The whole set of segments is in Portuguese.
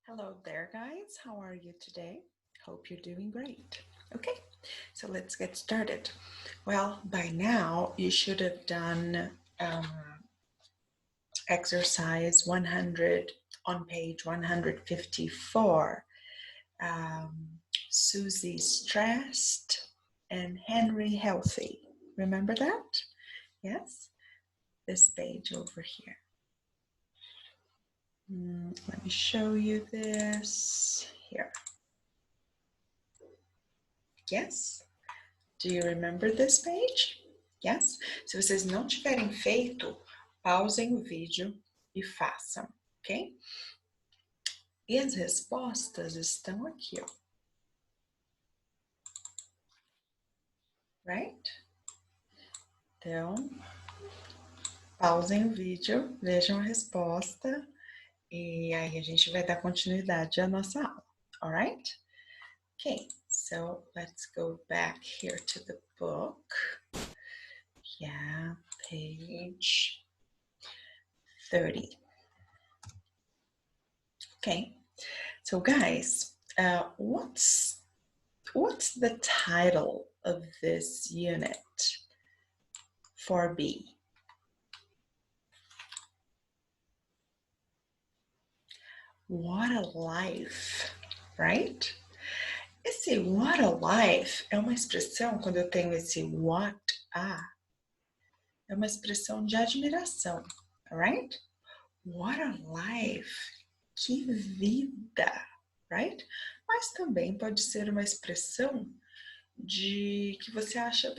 Hello there, guys. How are you today? Hope you're doing great. Okay, so let's get started. Well, by now you should have done exercise 100 on page 154. Susie stressed and Henry healthy. Remember that? Yes? This page over here. Let me show you this here. Yes? Do you remember this page? Yes? Se vocês não tiverem feito, pausem o vídeo e façam, ok? E as respostas estão aqui, ó. Right? Então, pausem o vídeo, vejam a resposta e aí a gente vai dar continuidade à nossa aula, alright? Okay, so let's go back here to the book. Yeah, page 30. Okay, so guys, what's the title of this unit? 4B. What a life, right? Esse what a life é uma expressão, quando eu tenho esse what a, é uma expressão de admiração, right? What a life, que vida, right? Mas também pode ser uma expressão de que você acha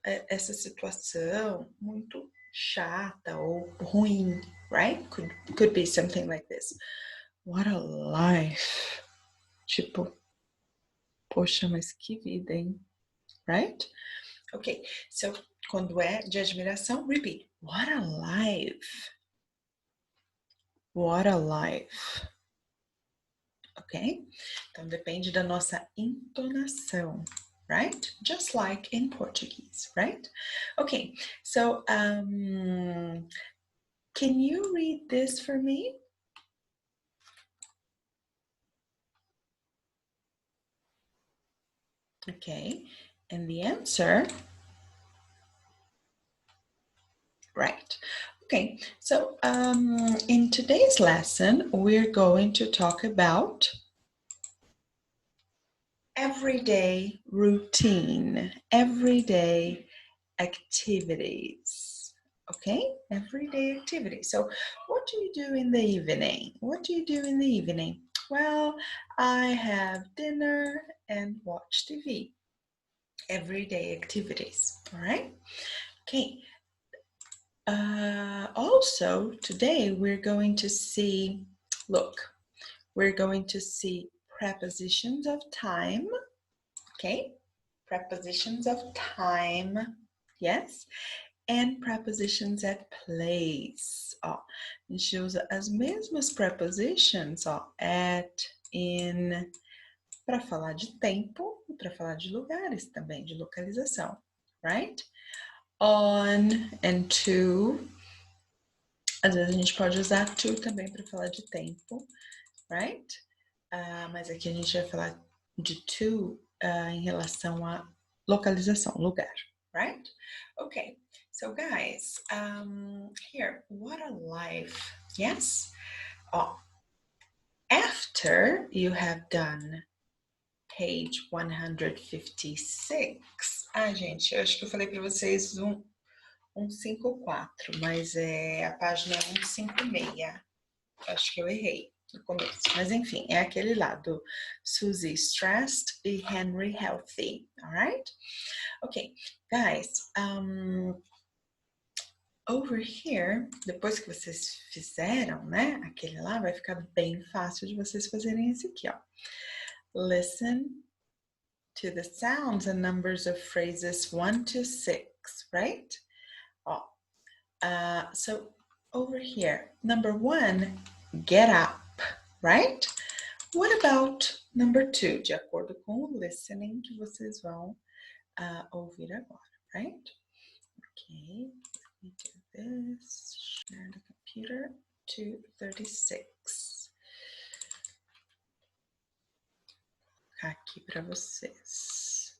essa situação muito chata ou ruim, right? Could be something like this. What a life. Tipo, poxa, mas que vida, hein? Right? Ok, so quando é de admiração, repeat. What a life. What a life. Ok? Então depende da nossa entonação, right? Just like in Portuguese, right? Okay, so can you read this for me? Okay, and the answer, right. Okay, so in today's lesson, we're going to talk about everyday routine, everyday activities. Okay, everyday activities. So what do you do in the evening? What do you do in the evening? Well, I have dinner and watch TV. Everyday activities, all right? Okay. Also, today we're going to see, look, we're going to see prepositions of time, okay? Prepositions of time, yes? And prepositions at place, ó. A gente usa as mesmas prepositions, ó, at, in, para falar de tempo e para falar de lugares também, de localização, right? On and to. Às vezes a gente pode usar to também para falar de tempo, right? Mas aqui a gente vai falar de to em relação à localização, lugar, right? Okay, so guys, here, what a life, yes? Oh, after you have done page 156, gente, eu acho que eu falei para vocês 154, mas é a página 156. Acho que eu errei no começo, mas enfim, é aquele lado. Susie stressed e Henry healthy, alright? Okay, guys, over here, depois que vocês fizeram, né, aquele lá, vai ficar bem fácil de vocês fazerem esse aqui, ó. Listen to the sounds and numbers of phrases 1 to 6, right? Ó, so over here, number 1, get up, right? What about number 2, de acordo com o listening que vocês vão ouvir agora, right? Okay, let me do this, share the computer, 236. colocar aqui para vocês.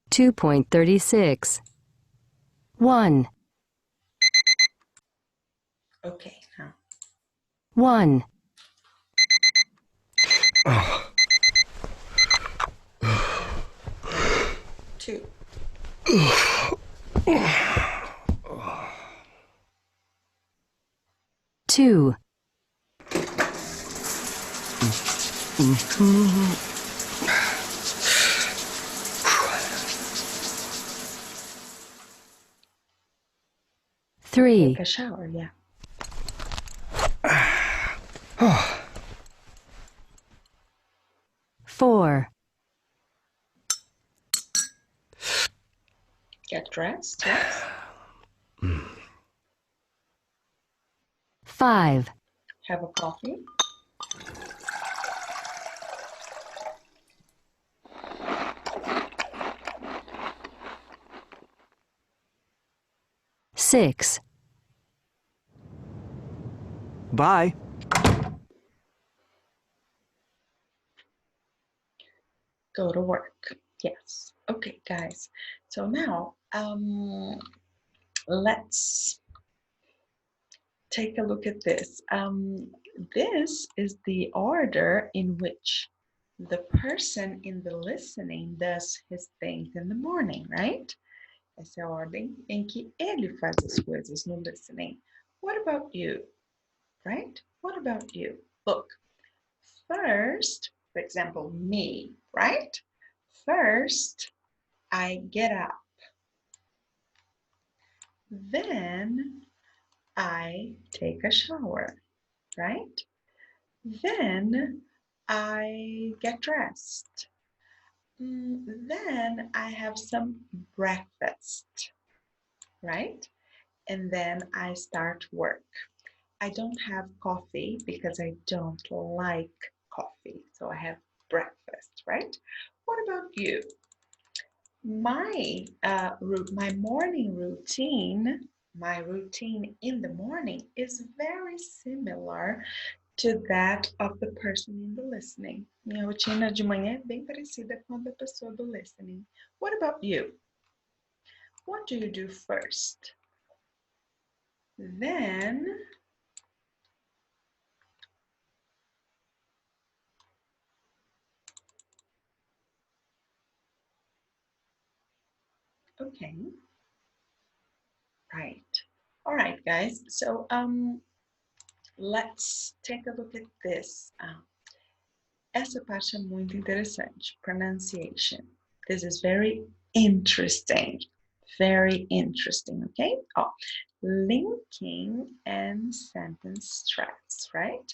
Two point 36. 1. Ok, now. 1. 2. 2. 3. Take a shower, yeah. 4. Get dressed, yes. 5. Have a coffee. 6. Bye. Go to work. Yes. Okay, guys. So now, let's take a look at this. This is the order in which the person in the listening does his things in the morning, right? Essa é a ordem em que ele faz as coisas no listening. What about you? Right? What about you? Look, first, for example, me, right? First, I get up. Then I take a shower, right? Then I get dressed. Then I have some breakfast, right? And then I start work. I don't have coffee because I don't like coffee. So I have breakfast, right? What about you? My morning routine, my routine in the morning is very similar to that of the person in the listening. Minha rotina de manhã é bem parecida com a da pessoa do listening. What about you? What do you do first? Then okay. Right. All right, guys. So let's take a look at this. Essa parte é muito interessante. Pronunciation. This is very interesting. Very interesting, okay? Ó, linking and sentence stress, right?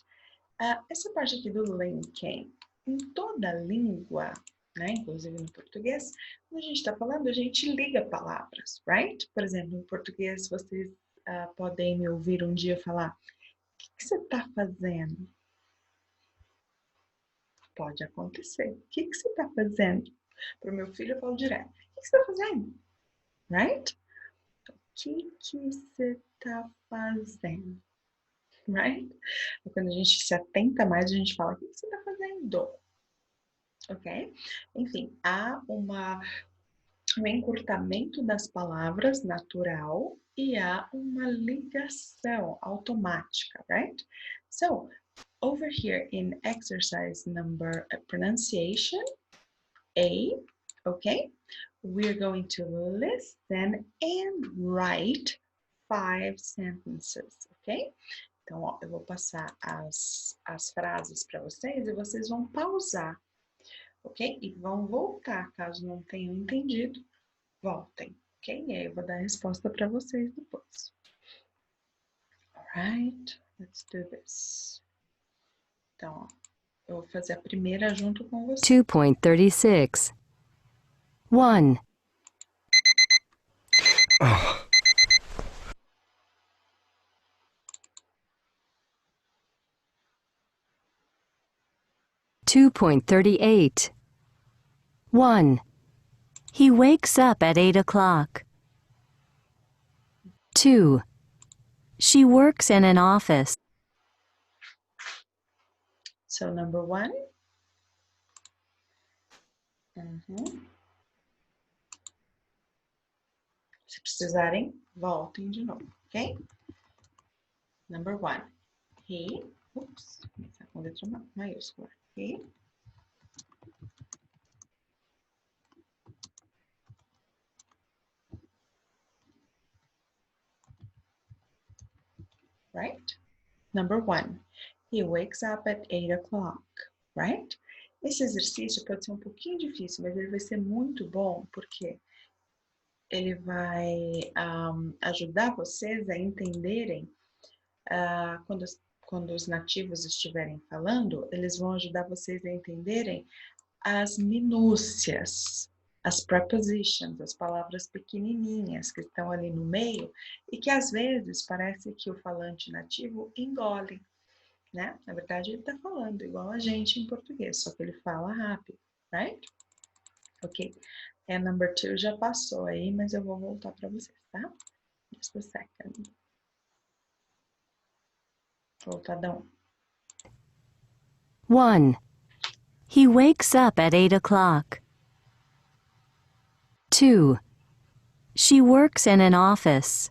Essa parte aqui do linking, em toda língua, né, inclusive no português, quando a gente está falando, a gente liga palavras, right? Por exemplo, em português, vocês podem me ouvir um dia falar: o que você está fazendo? Pode acontecer. O que você está fazendo? Para o meu filho, eu falo direto: o que você está fazendo? Right? O que você está fazendo? Right? E quando a gente se atenta mais, a gente fala: o que você está fazendo? Ok? Enfim, há um encurtamento das palavras natural e há uma ligação automática, right? So, over here in exercise number pronunciation A, okay? We're going to listen and write 5 sentences, ok? Então, ó, eu vou passar as frases para vocês e vocês vão pausar, ok? E vão voltar, caso não tenham entendido, voltem, ok? E aí eu vou dar a resposta para vocês depois. Alright, let's do this. Então, ó, eu vou fazer a primeira junto com você. 2.36. 1. 2.38. 1. He wakes up at 8 o'clock. 2. She works in an office. So, number 1. Uhum. Se precisarem, voltem de novo, ok? Number 1. He, oops, começar com letra maiúscula. He right? Number 1. He wakes up at 8 o'clock, right? Esse exercício pode ser um pouquinho difícil, mas ele vai ser muito bom, porque ele vai ajudar vocês a entenderem, quando os nativos estiverem falando, eles vão ajudar vocês a entenderem as minúcias, as prepositions, as palavras pequenininhas que estão ali no meio e que às vezes parece que o falante nativo engole, né? Na verdade, ele está falando igual a gente em português, só que ele fala rápido, right? Ok. And number 2 já passou aí, mas eu vou voltar para vocês, tá? Just a second. Voltadão. 1. He wakes up at 8 o'clock. 2. She works in an office.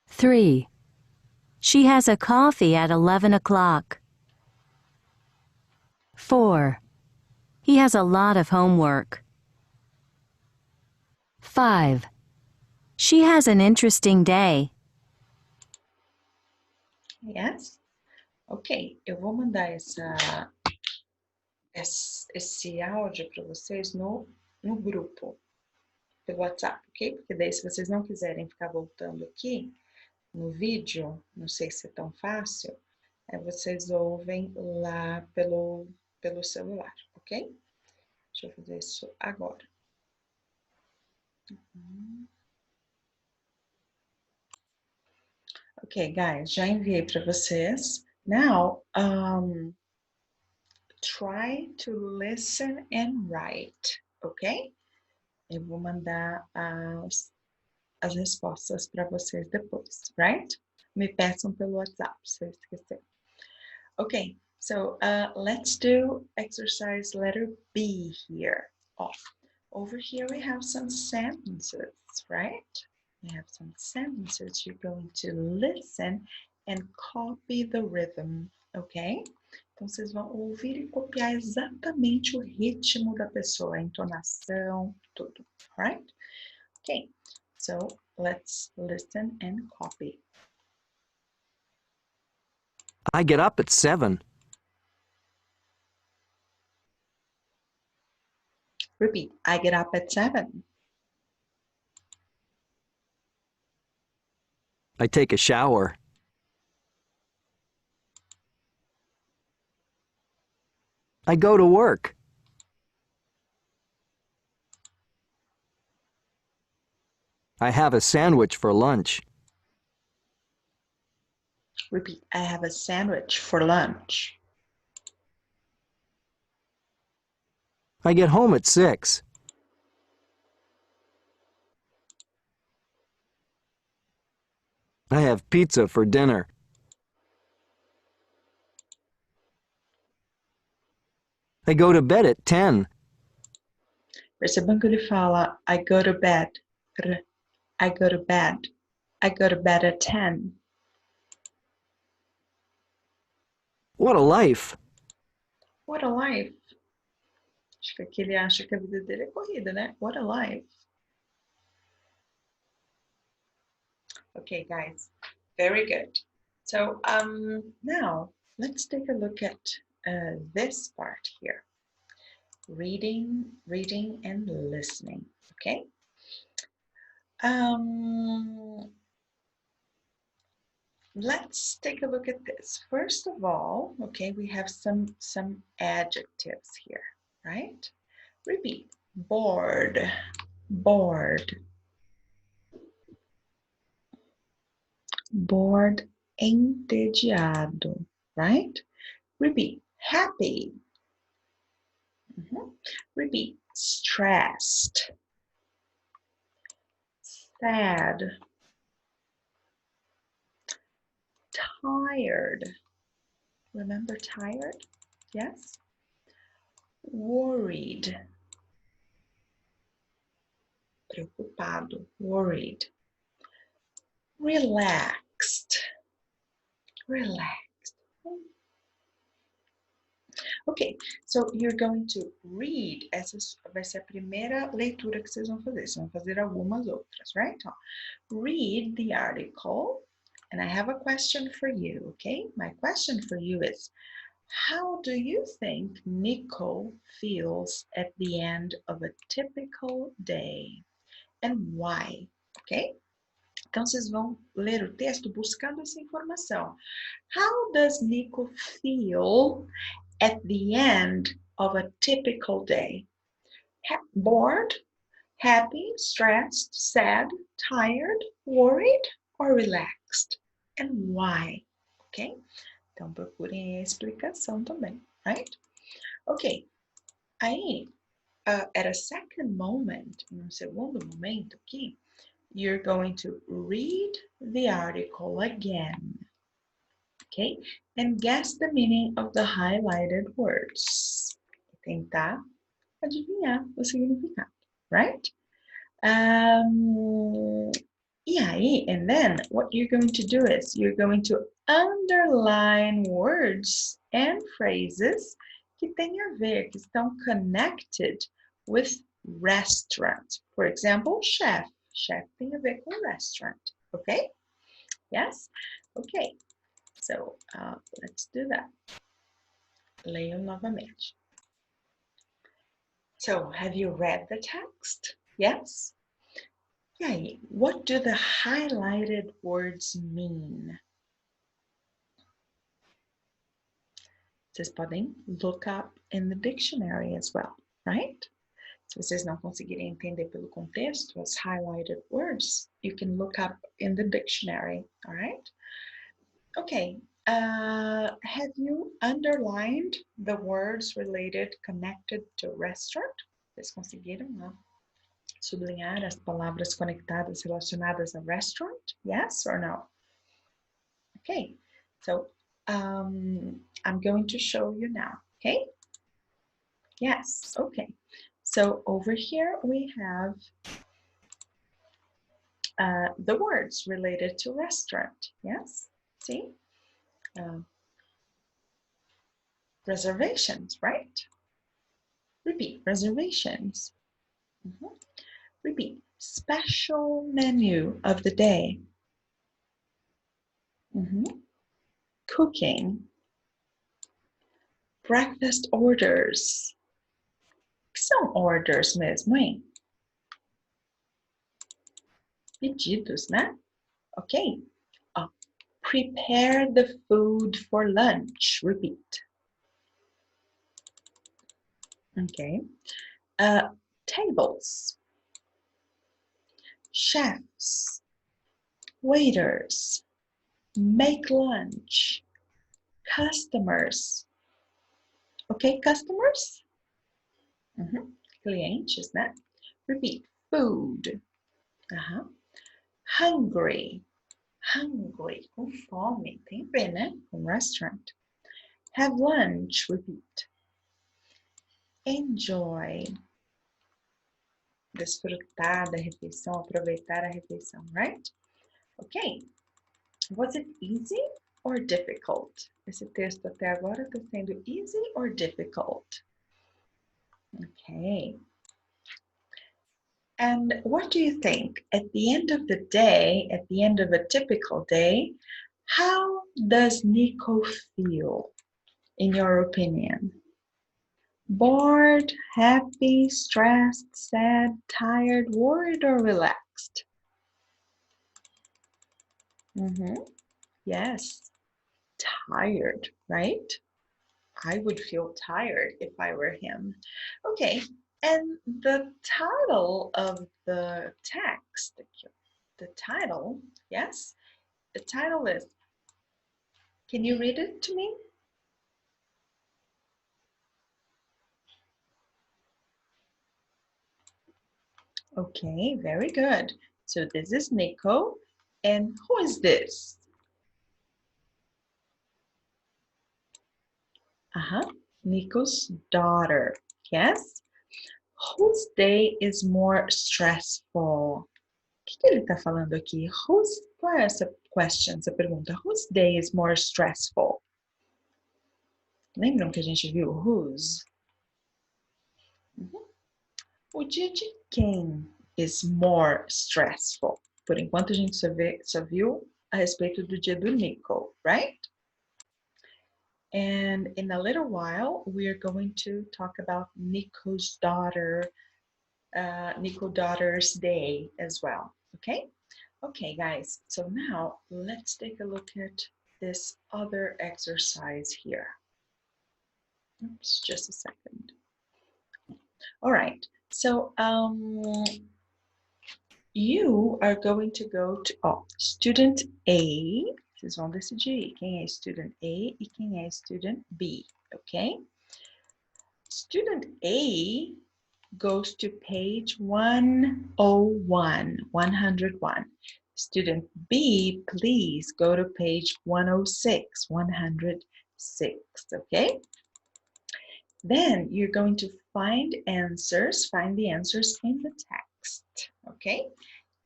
3. She has a coffee at 11 o'clock. 4. He has a lot of homework. 5. She has an interesting day. Yes? Ok, eu vou mandar esse áudio para vocês no grupo, pelo WhatsApp, ok? Porque daí, se vocês não quiserem ficar voltando aqui no vídeo, não sei se é tão fácil, vocês ouvem lá pelo celular, ok? Deixa eu fazer isso agora. Ok, guys, já enviei para vocês. Now, try to listen and write, ok? Eu vou mandar as respostas para vocês depois, right? Me peçam pelo WhatsApp, se eu esquecer. Okay, so let's do exercise letter B here. Oh, over here we have some sentences, right? We have some sentences. You're going to listen and copy the rhythm, okay? Então, vocês vão ouvir e copiar exatamente o ritmo da pessoa, a entonação, tudo, right? Okay, so let's listen and copy. I get up at 7. Repeat, I get up at 7. I take a shower. I go to work. I have a sandwich for lunch. Repeat, I have a sandwich for lunch. I get home at 6. I have pizza for dinner. I go to bed at 10. Percebam que ele fala, I go to bed. I go to bed. I go to bed at 10. What a life! What a life. Acho que aqui ele acha que a vida dele é corrida, né? What a life. Okay, guys. Very good. So now let's take a look at this part here. Reading and listening, okay? Let's take a look at this. First of all, okay, we have some adjectives here, right? Repeat. Bored, bored. Bored, entediado, right? Repeat. Happy. Repeat. stressed, sad, tired. Remember tired? Yes. Worried, preocupado, worried. Relaxed, relaxed. Ok, so you're going to read. Essa vai ser a primeira leitura que vocês vão fazer. Vocês vão fazer algumas outras, right? Ó, read the article, and I have a question for you, okay? My question for you is, how do you think Nico feels at the end of a typical day? And why? Ok? Então, vocês vão ler o texto buscando essa informação. How does Nico feel at the end of a typical day? Bored, happy, stressed, sad, tired, worried, or relaxed? And why? Ok? Então, procurem a explicação também, right? Ok. Aí, at a second moment, no segundo momento aqui, you're going to read the article again, okay? And guess the meaning of the highlighted words. Tentar adivinhar o significado, right? E aí, and then what you're going to do is you're going to underline words and phrases que têm a ver, que estão connected with restaurant. For example, chef. Chef tem a ver com restaurant, okay? Yes? Okay. So, let's do that. Leiam novamente. So, have you read the text? Yes? E aí, what do the highlighted words mean? Vocês podem look up in the dictionary as well, right? Se vocês não conseguirem entender pelo contexto, as highlighted words, you can look up in the dictionary, all right? Okay, have you underlined the words related, connected to restaurant? Vocês conseguiram sublinhar as palavras conectadas relacionadas a restaurant? Yes or no? Okay, so I'm going to show you now, okay? Yes, okay. So over here we have the words related to restaurant, yes? See? Reservations, right? Repeat, reservations. Repeat, special menu of the day. Cooking. Breakfast orders. O que são orders mesmo, hein? Pedidos, né? Ok. Prepare the food for lunch. Repeat. Okay. Tables. Chefs. Waiters. Make lunch. Customers. Ok, customers? Clientes, né? Repeat. Food. Hungry. Hungry. Com fome. Tem a ver, né? Com restaurant. Have lunch. Repeat. Enjoy. Desfrutar da refeição, aproveitar a refeição, right? Ok. Was it easy or difficult? Esse texto até agora está sendo easy or difficult? Okay. And what do you think? At the end of the day, at the end of a typical day, how does Nico feel, in your opinion? Bored, happy, stressed, sad, tired, worried, or relaxed? Yes, tired, right? I would feel tired if I were him. Okay, and the title of the text, the title, yes? The title is, can you read it to me? Okay, very good. So this is Nico. And who is this? Nico's daughter. Yes? Whose day is more stressful? O que ele está falando aqui? Qual é essa question, essa pergunta? Whose day is more stressful? Lembram que a gente viu whose? O dia de quem is more stressful? Por enquanto a gente só viu a respeito do dia do Nico, right? And in a little while, we are going to talk about Nico's daughter's day as well, okay? Okay, guys, so now let's take a look at this other exercise here. Oops, just a second. All right, so you are going to go to student A. Vocês vão decidir quem é student A e quem é student B, okay? Student A goes to page 101, 101. Student B, please go to page 106, 106, okay? Then you're going to find the answers in the text, okay?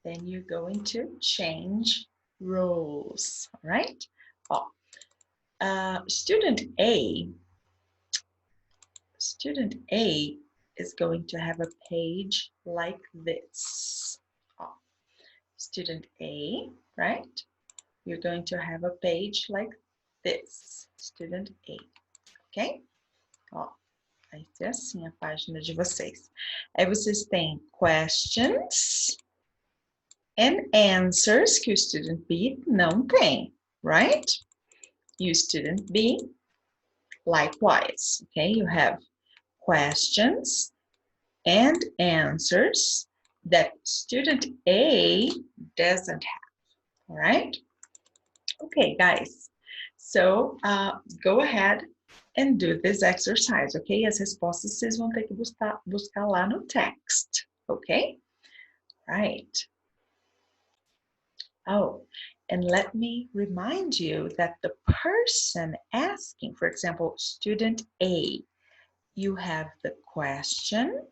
Then you're going to change roles, all right? Student A is going to have a page like this. Student A, right? You're going to have a page like this. Student A, ok? Vai ser assim a página de vocês. Aí vocês têm questions and answers que o student B não tem, right? You student B, likewise, okay? You have questions and answers that student A doesn't have, all right? Okay, guys, so go ahead and do this exercise, okay? As respostas vocês vão ter que buscar lá no text, okay? Right. Oh, and let me remind you that the person asking, for example, student A, you have the question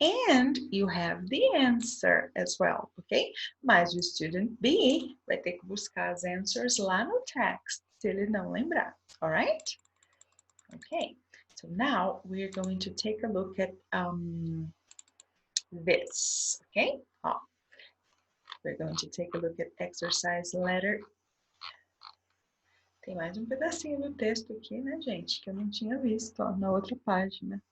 and you have the answer as well, ok? Mas o student B vai ter que buscar as answers lá no text, se ele não lembrar, all right? Okay, so now we're going to take a look at this, okay? We're going to take a look at exercise letter. Tem mais um pedacinho do texto aqui, né, gente? Que eu não tinha visto, ó, na outra página.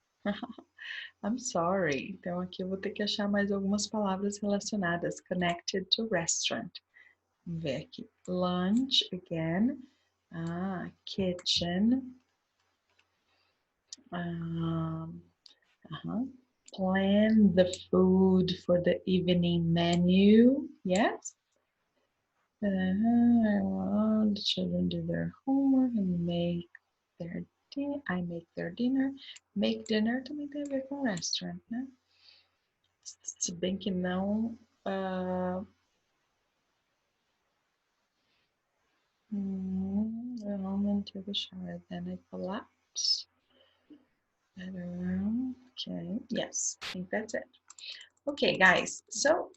I'm sorry. Então, aqui eu vou ter que achar mais algumas palavras relacionadas. Connected to restaurant. Vamos ver aqui. Lunch, again. Kitchen. Plan the food for the evening menu. Yes. The children do their homework and make their dinner. I make their dinner. Make dinner também tem a ver com restaurant, né? Se bem que não. The woman took a shower, then I collapsed. Okay, yes, I think that's it. Okay, guys, so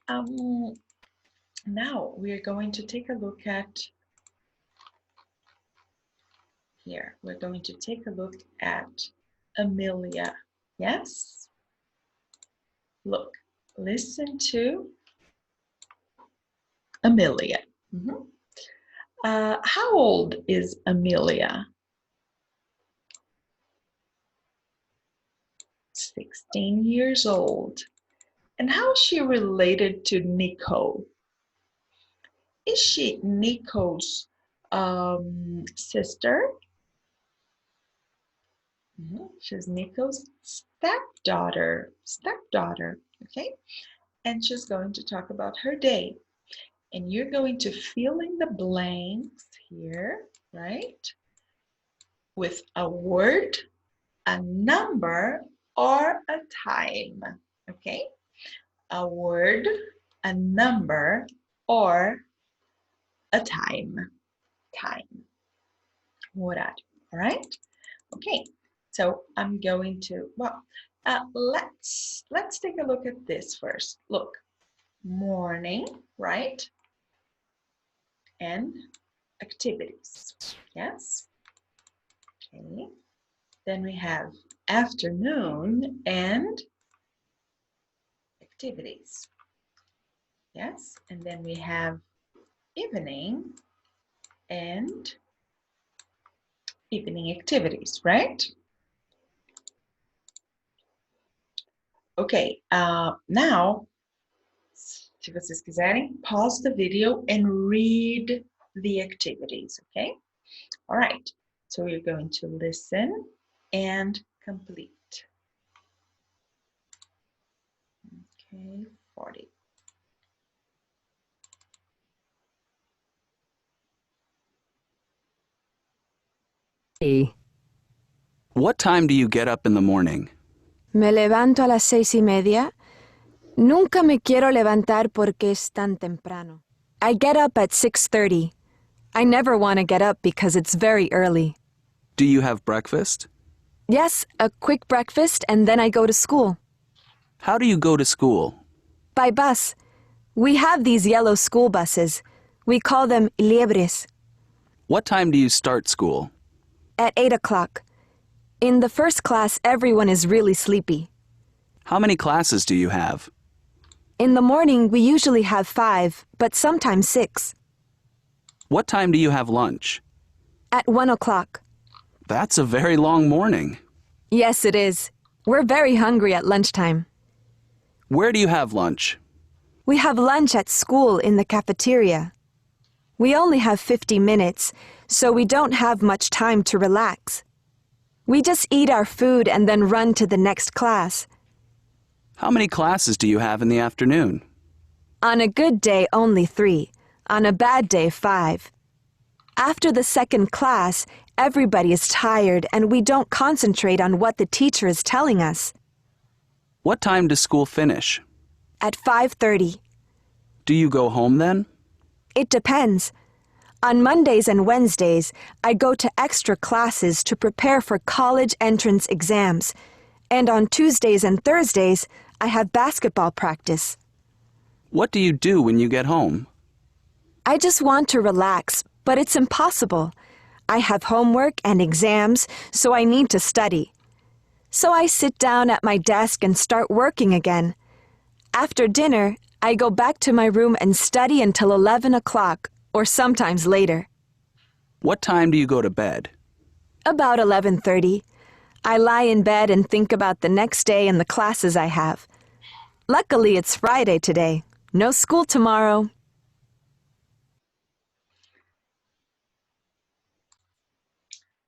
now we are going to take a look at here. We're going to take a look at Amelia. Yes? Look, listen to Amelia. How old is Amelia? 16 years old. And how is she related to Nico? Is she Nico's sister? She's Nico's stepdaughter, okay? And she's going to talk about her day. And you're going to fill in the blanks here, right? With a word, a number, or a time, okay? a word, a number, or a time. Time. Horário. All right? Okay. So I'm going to, let's take a look at this first. Look, morning, right? And activities. Yes? Okay. Then we have afternoon and activities. Yes? And then we have evening and evening activities, right? Okay, now, se vocês quiserem, pause the video and read the activities, okay? All right, so you're going to listen and complete. Okay, 40. What time do you get up in the morning? Me levanto a las 6:30. Nunca me quiero levantar porque es tan temprano. I get up at 6:30. I never want to get up because it's very early. Do you have breakfast? Yes, a quick breakfast and then I go to school. How do you go to school? By bus. We have these yellow school buses. We call them liebres. What time do you start school? At 8 o'clock. In the first class, everyone is really sleepy. How many classes do you have? In the morning, we usually have 5, but sometimes 6. What time do you have lunch? At 1 o'clock. That's a very long morning. Yes, it is. We're very hungry at lunchtime. Where do you have lunch? We have lunch at school in the cafeteria. We only have 50 minutes, so we don't have much time to relax. We just eat our food and then run to the next class. How many classes do you have in the afternoon? On a good day, only 3. On a bad day, 5. After the second class, everybody is tired and we don't concentrate on what the teacher is telling us. What time does school finish? At 5:30. Do you go home then? It depends. On Mondays and Wednesdays, I go to extra classes to prepare for college entrance exams. And on Tuesdays and Thursdays, I have basketball practice. What do you do when you get home? I just want to relax, but it's impossible. I have homework and exams, so I need to study. So I sit down at my desk and start working again. After dinner, I go back to my room and study until 11 o'clock, or sometimes later. What time do you go to bed? About 11:30. I lie in bed and think about the next day and the classes I have. Luckily, it's Friday today. No school tomorrow.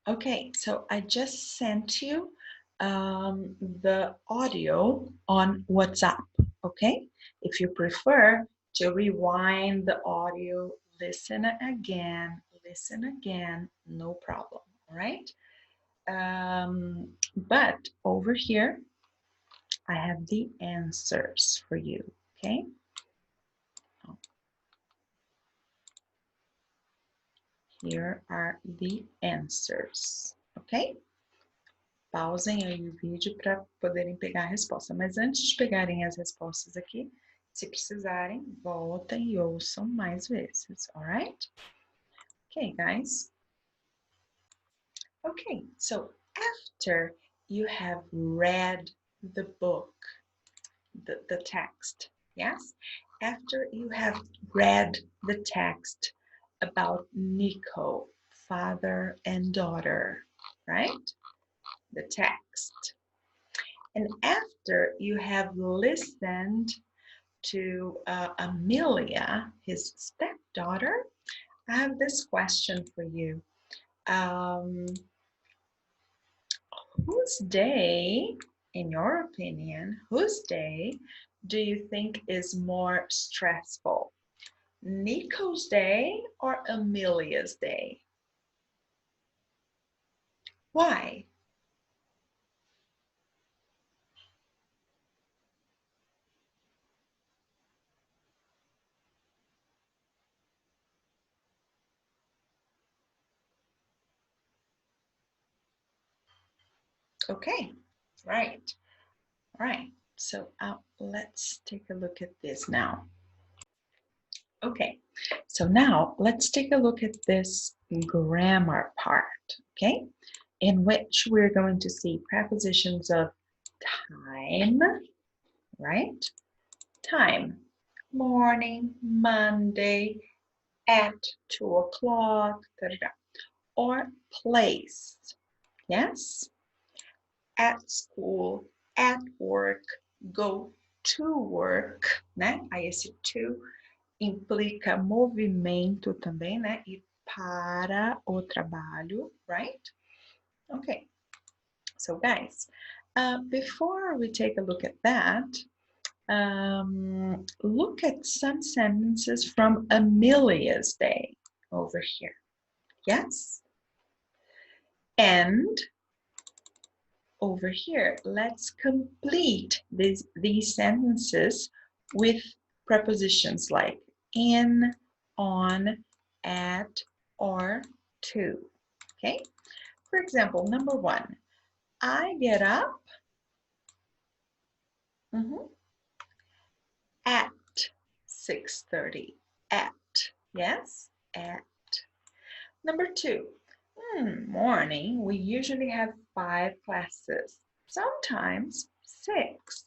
Okay, so I just sent you the audio on WhatsApp, okay? If you prefer to rewind the audio, listen again, no problem, all right? But over here, I have the answers for you, okay? Here are the answers, ok? Pausem aí o vídeo para poderem pegar a resposta. Mas antes de pegarem as respostas aqui, se precisarem, voltem e ouçam mais vezes, alright? Okay, guys. Okay, so after you have read the book, the text, yes? After you have read the text about Nico, father and daughter, right? The text. And after you have listened to Amelia, his stepdaughter, I have this question for you. Whose day, in your opinion, whose day do you think is more stressful? Nico's day or Amelia's day? Why? Okay, right. All right. So let's take a look at this now. Okay, so now let's take a look at this grammar part, okay, in which we're going to see prepositions of time, right? Time, morning, Monday, at 2 o'clock, or place, yes? At school, at work, go to work, né? Aí esse to implica movimento também, né? Ir para o trabalho, right? Okay. So guys, before we take a look at that, look at some sentences from Amelia's day over here. Yes? And over here, let's complete these sentences with prepositions like in, on, at, or to. Okay? For example, number 1, I get up at 6:30. At, yes? At. Number 2, morning, we usually have 5 classes, sometimes 6.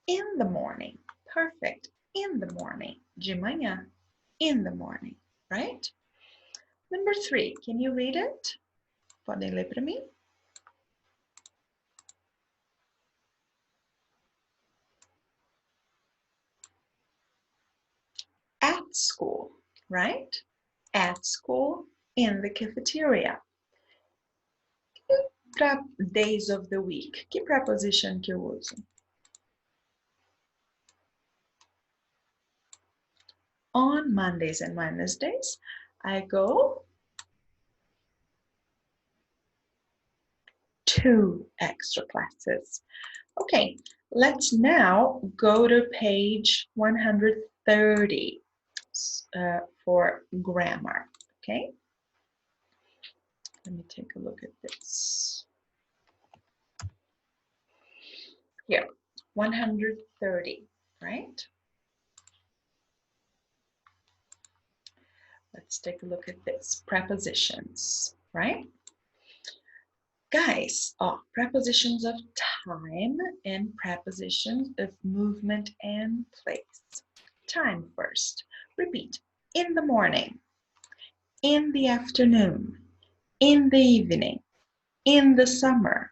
In the morning, perfect, in the morning, de manhã, in the morning, right? Number 3, can you read it? Podem ler para mim? At school, right? At school, in the cafeteria. Para days of the week, que preposition que eu uso? On Mondays and Wednesdays, I go to extra classes. Okay, let's now go to page 130 for grammar, okay? Let me take a look at this. Here, 130, right? Let's take a look at this, prepositions, right? Guys, prepositions of time and prepositions of movement and place. Time first. Repeat. In the morning, in the afternoon, in the evening, in the summer.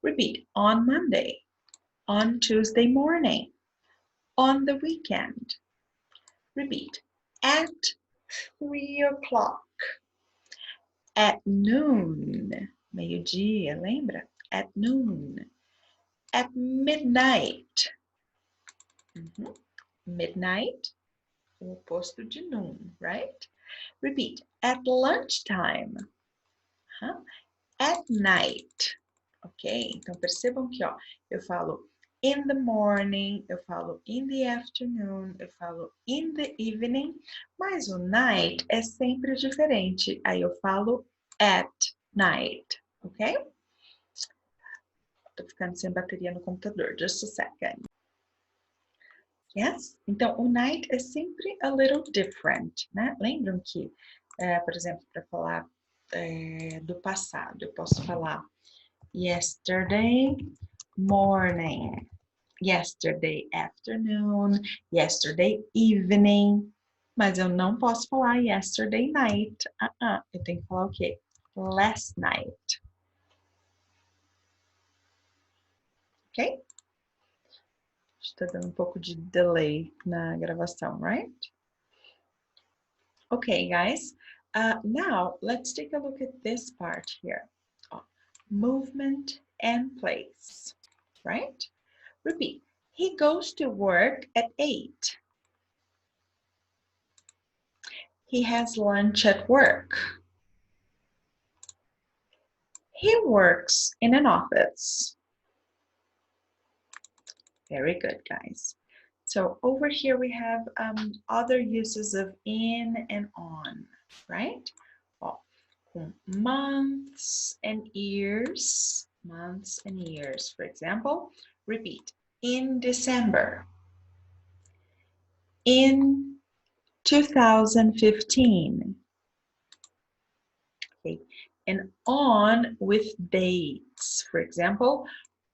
Repeat. On Monday, on Tuesday morning, on the weekend. Repeat. At 3 o'clock. At noon, meio-dia, lembra? At noon. At midnight. Midnight, o oposto de noon, right? Repeat. At lunchtime. At night. Ok? Então, percebam que, ó, eu falo in the morning, eu falo in the afternoon, eu falo in the evening, mas o night é sempre diferente. Aí eu falo at night, ok? Tô ficando sem bateria no computador, just a second. Yes? Então, o night é sempre a little different, né? Lembram que, por exemplo, para falar do passado, eu posso falar yesterday morning, yesterday afternoon, yesterday evening, mas eu não posso falar yesterday night. Eu tenho que falar o quê? Last night. Ok? Está dando um pouco de delay na gravação, right? Okay, guys. Now, let's take a look at this part here. Movement and place, right? Repeat. He goes to work at 8. He has lunch at work. He works in an office. Very good, guys. So over here we have other uses of in and on, right? Ó, com months and years, For example, repeat, in December, in 2015, okay, and on with dates. For example,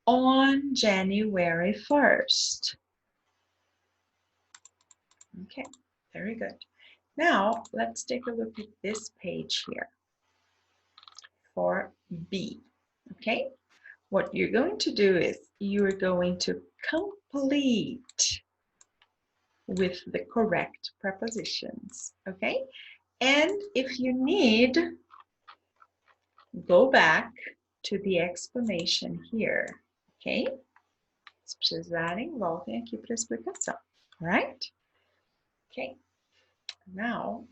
on January 1st. Okay, very good. Now, let's take a look at this page here for B, okay? What you're going to do is you're going to complete with the correct prepositions, okay? And if you need, go back to the explanation here, ok? Se precisarem, voltem aqui para a explicação, all right? Okay, now,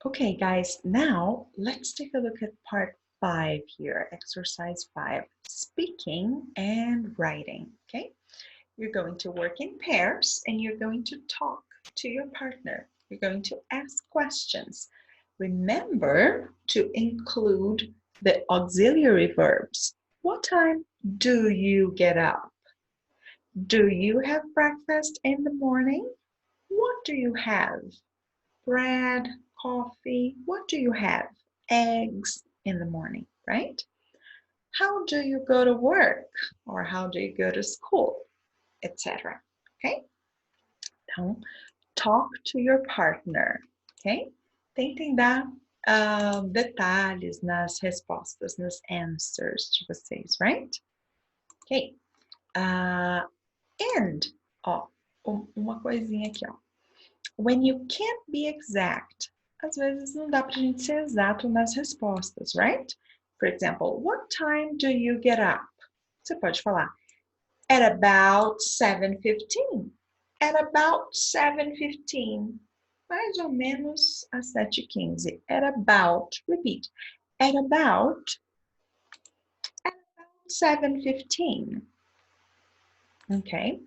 okay guys, now let's take a look at part 5 here, exercise 5, speaking and writing, okay? You're going to work in pairs and you're going to talk to your partner. You're going to ask questions. Remember to include the auxiliary verbs. What time do you get up? Do you have breakfast in the morning? What do you have? Bread, coffee, what do you have? Eggs in the morning, right? How do you go to work? Or how do you go to school? Etc. Ok? Então, talk to your partner, ok? Tentem dar detalhes nas respostas, nas answers de vocês, right? Ok? And, ó, uma coisinha aqui, ó. When you can't be exact, às vezes não dá pra gente ser exato nas respostas, right? For example, what time do you get up? Você pode falar, at about 7:15. At about 7:15. Mais ou menos às 7:15. At about, repeat. At about 7:15. Okay.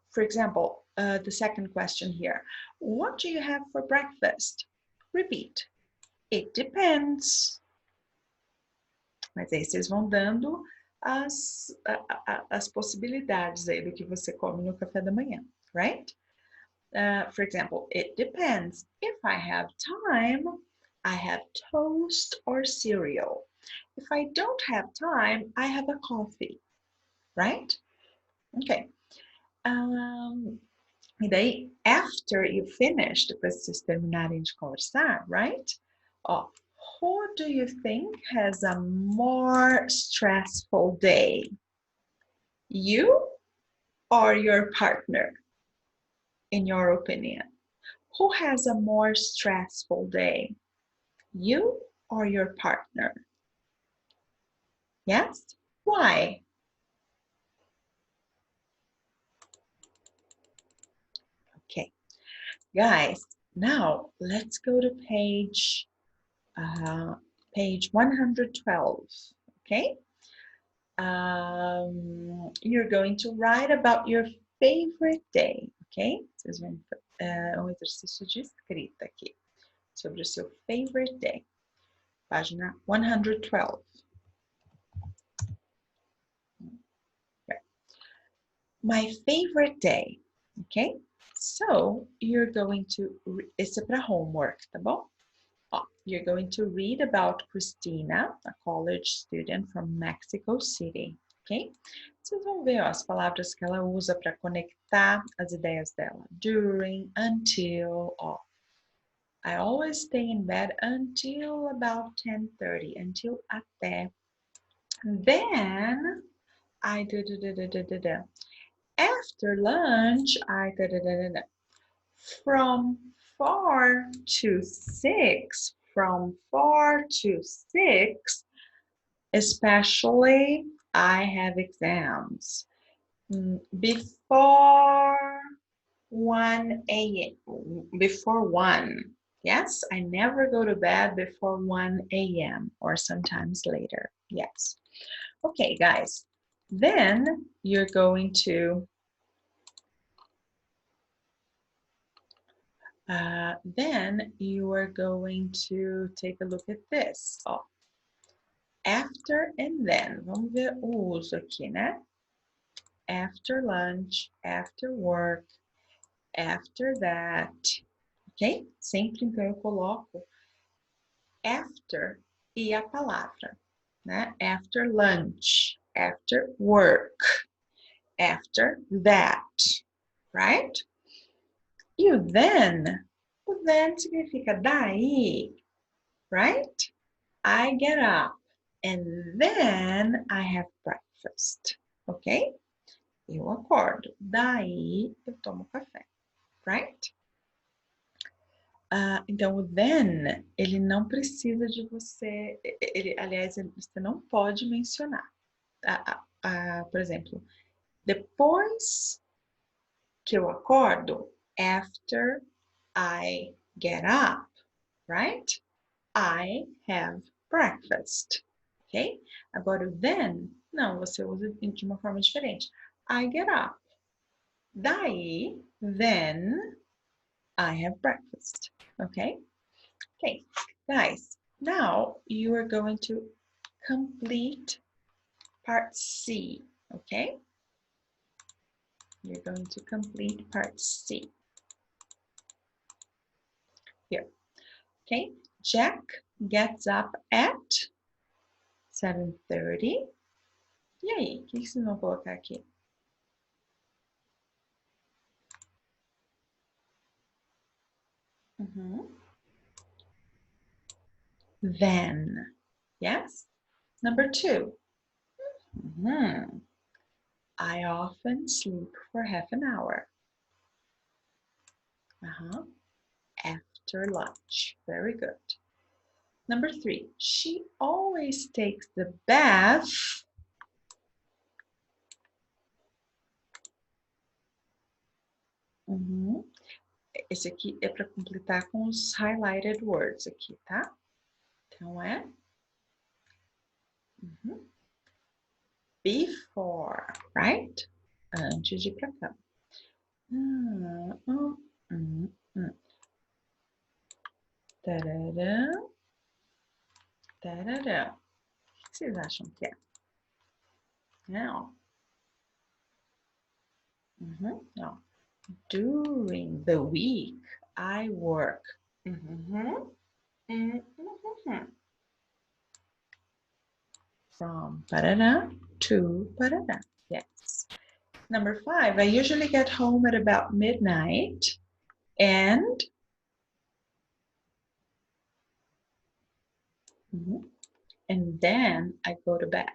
For example, the second question here. What do you have for breakfast? Repeat. It depends. Mas aí vocês vão dando as possibilidades aí do que você come no café da manhã, right? For example, it depends. If I have time, I have toast or cereal. If I don't have time, I have a coffee, right? Okay. E daí, after you finish, depois que vocês terminarem de conversar, right? Ó, who do you think has a more stressful day? You or your partner? In your opinion, who has a more stressful day? You or your partner? Yes? Why? Okay, guys, now let's go to page 112, okay? You're going to write about your favorite day, ok? Vocês vão exercício de escrita aqui sobre o seu favorite day. Página 112. Okay. My favorite day, ok? So, you're going to, esse é para homework, tá bom? You're going to read about Christina, a college student from Mexico City, ok? Vocês vão ver ó, as palavras que ela usa para conectar as ideias dela. During, until, ó. I always stay in bed until about 10:30, until até. Then, I da. After lunch, I da. From 4 to 6, especially I have exams. Before 1 a.m. Before 1. Yes, I never go to bed before 1 a.m. or sometimes later. Yes. Okay, guys. Then you're going to Then you are going to take a look at this. Ó, after and then. Vamos ver o uso aqui, né? After lunch, after work, after that. Ok? Sempre então eu coloco after e a palavra, né? After lunch, after work, after that, right? E o then significa daí, right? I get up and then I have breakfast, ok? Eu acordo, daí eu tomo café, right? Então, o then, ele não precisa de você, aliás, você não pode mencionar. Por exemplo, depois que eu acordo, after I get up, right? I have breakfast, ok? Agora, o then, não, você usa de uma forma diferente. I get up. Daí, then, I have breakfast, okay? Okay, guys, now you are going to complete part C, okay? You're going to complete part C. Here, okay? Jack gets up at 7:30. E aí, o que vocês vão colocar aqui? Then, yes? Number 2. I often sleep for half an hour. After lunch. Very good. Number 3. She always takes the bath Esse aqui é para completar com os highlighted words aqui, tá? Então é before, right? Antes de ir para cama. Tarará. Tarará. O que vocês acham que é? Não. Não. During the week, I work. From parará to parará. Yes. Number 5, I usually get home at about midnight and then I go to bed.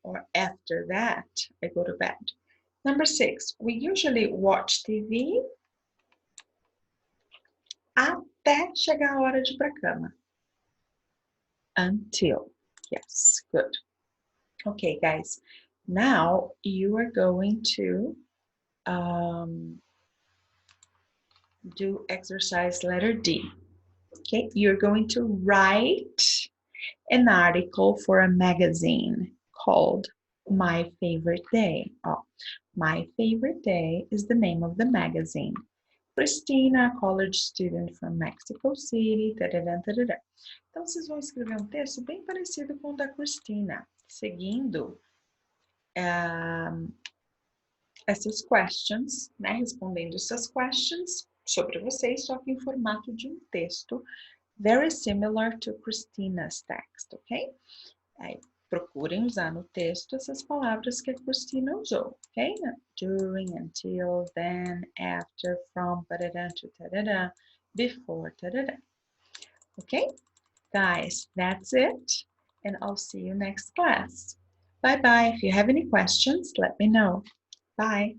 Or after that, I go to bed. Number 6, we usually watch TV até chegar a hora de ir para cama. Until. Yes, good. Okay, guys. Now you are going to do exercise letter D. Okay, you're going to write an article for a magazine called My Favorite Day. Oh, My Favorite Day is the name of the magazine. Christina, college student from Mexico City. Tarará, tarará. Então, vocês vão escrever um texto bem parecido com o da Christina, seguindo essas questions, né? Respondendo essas questions sobre vocês, só que em formato de um texto very similar to Christina's text, ok? Aí, procurem usar no texto essas palavras que a Christina usou, ok? During, until, then, after, from, tarará, to tarará, before, tarará. Okay? Guys, that's it, and I'll see you next class. Bye-bye. If you have any questions, let me know. Bye.